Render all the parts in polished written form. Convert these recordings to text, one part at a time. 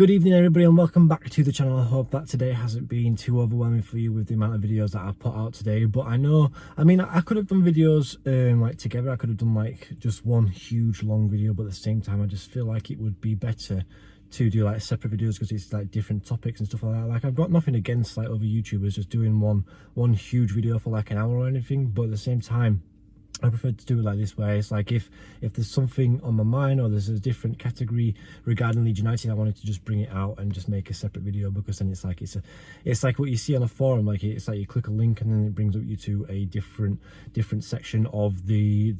Good evening everybody and welcome back to the channel. I hope that today hasn't been too overwhelming for you with the amount of videos that I've put out today, but I could have done videos like together. I could have done like just one huge long video, but at the same time I just feel like it would be better to do like separate videos because it's like different topics and stuff like that. Like I've got nothing against like other YouTubers just doing one huge video for like an hour or anything, but at the same time I prefer to do it like this, where it's like if there's something on my mind or there's a different category regarding Leeds United, I wanted to just bring it out and just make a separate video, because then it's like what you see on a forum. Like it's like you click a link and then it brings up you to a different section of the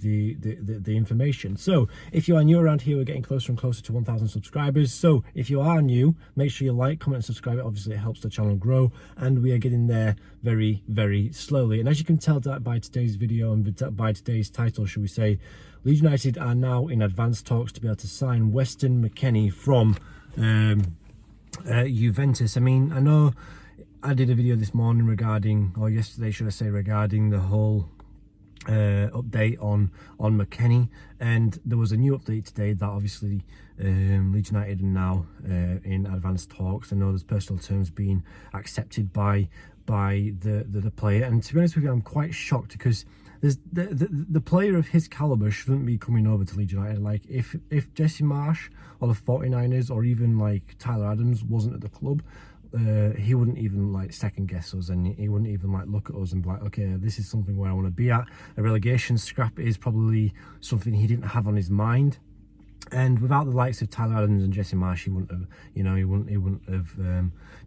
information. So if you are new around here, we're getting closer and closer to 1,000 subscribers. So if you are new, make sure you like, comment and subscribe. Obviously it helps the channel grow, and we are getting there very slowly. And as you can tell by today's video and by today's title, should we say, Leeds United are now in advanced talks to be able to sign Weston McKennie from Juventus. I mean, I know I did a video this morning regarding, or yesterday should I say, regarding the whole update on McKennie, and there was a new update today that obviously Leeds United are now in advanced talks. I know there's personal terms being accepted by the player, and to be honest with you, I'm quite shocked because there's the player of his caliber shouldn't be coming over to Leeds United. Like if Jesse Marsch or the 49ers or even like Tyler Adams wasn't at the club, he wouldn't even like second guess us, and he wouldn't even like look at us and be like, okay, this is something where I want to be at. A relegation scrap is probably something he didn't have on his mind. And without the likes of Tyler Adams and Jesse Marsch, he wouldn't have, he wouldn't have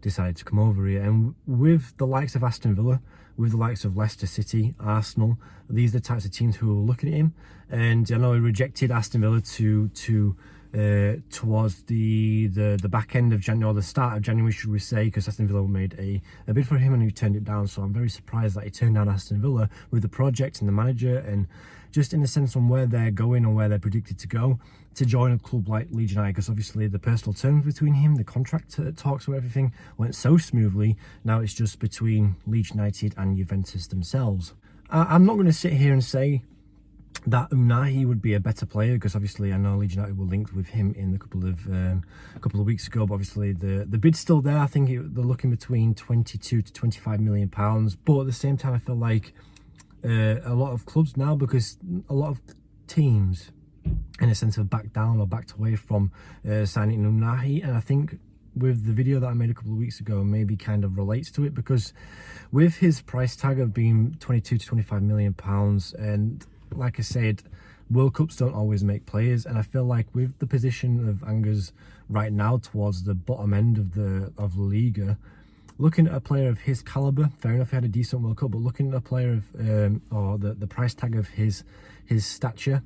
decided to come over here. And with the likes of Aston Villa, with the likes of Leicester City, Arsenal, these are the types of teams who are looking at him. And I know he rejected Aston Villa towards the back end of January, or the start of January, should we say, because Aston Villa made a bid for him and he turned it down. So I'm very surprised that he turned down Aston Villa with the project and the manager, and just in a sense on where they're going or where they're predicted to go, to join a club like Leeds United, because obviously the personal terms between him, the contract talks with everything went so smoothly. Now it's just between Leeds United and Juventus themselves. I'm not going to sit here and say that Unai would be a better player, because obviously I know Leeds United were linked with him in a couple of weeks ago, but obviously the bid's still there. I think they're looking between 22 to 25 million pounds, but at the same time I feel like a lot of clubs now, because a lot of teams in a sense have backed down or backed away from signing Unai, and I think with the video that I made a couple of weeks ago maybe kind of relates to it, because with his price tag of being 22 to 25 million pounds, and like I said, World Cups don't always make players, and I feel like with the position of Angers right now towards the bottom end of La Liga, looking at a player of his caliber, fair enough, he had a decent World Cup, but looking at a player of or the price tag of his stature,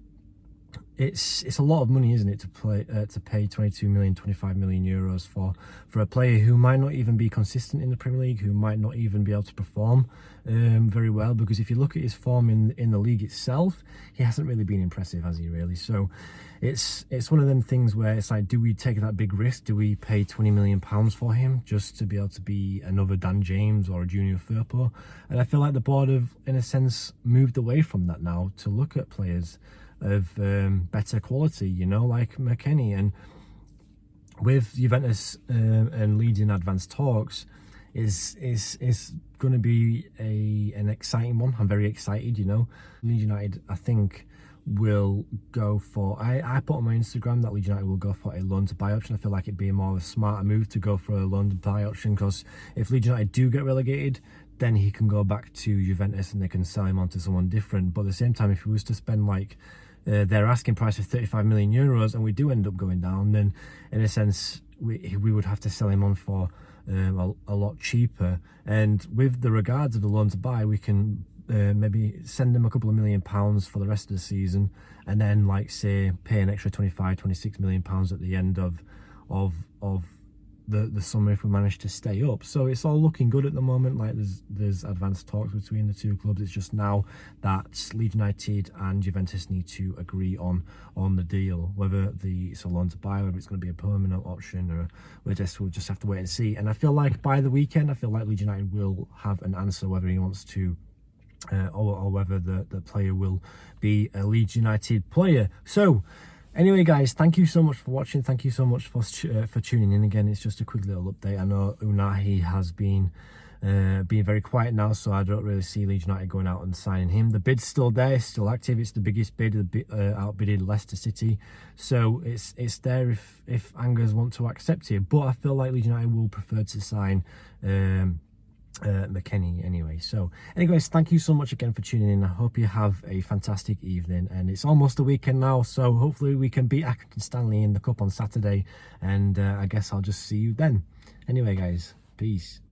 it's a lot of money, isn't it, to pay 22 million, 25 million euros for a player who might not even be consistent in the Premier League, who might not even be able to perform very well, because if you look at his form in the league itself, he hasn't really been impressive, has he, really? So it's one of them things where it's like, do we take that big risk? Do we pay 20 million pounds for him just to be able to be another Dan James or a Junior Firpo? And I feel like the board have, in a sense, moved away from that now to look at players of better quality, you know, like McKennie. And with Juventus and Leeds in advanced talks, is going to be an exciting one. I'm very excited, you know. Leeds United, I think, will go for, I put on my Instagram that Leeds United will go for a loan to buy option. I feel like it'd be more of a smarter move to go for a loan to buy option, because if Leeds United do get relegated, then he can go back to Juventus and they can sell him on to someone different. But at the same time, if he was to spend like their asking price of 35 million euros and we do end up going down, then in a sense we would have to sell him on for a lot cheaper. And with the regards of the loan to buy, we can maybe send him a couple of million pounds for the rest of the season, and then like say pay an extra 25-26 million pounds at the end of the summer if we manage to stay up. So it's all looking good at the moment. Like there's advanced talks between the two clubs. It's just now that Leeds United and Juventus need to agree on the deal, whether it's a loan to buy, whether it's going to be a permanent option, or we'll just have to wait and see. And I feel like by the weekend, I feel like Leeds United will have an answer whether he wants to or whether the player will be a Leeds United player. So Anyway, guys, thank you so much for watching. Thank you so much for tuning in again. It's just a quick little update. I know Unai has been being very quiet now, so I don't really see Leeds United going out and signing him. The bid's still there, it's still active. It's the biggest bid, outbidded Leicester City, so it's there if Angers want to accept it. But I feel like Leeds United will prefer to sign McKennie anyway. So anyways, thank you so much again for tuning in. I hope you have a fantastic evening, and it's almost the weekend now, so hopefully we can beat Accrington Stanley in the cup on Saturday, and I guess I'll just see you then. Anyway, guys, peace.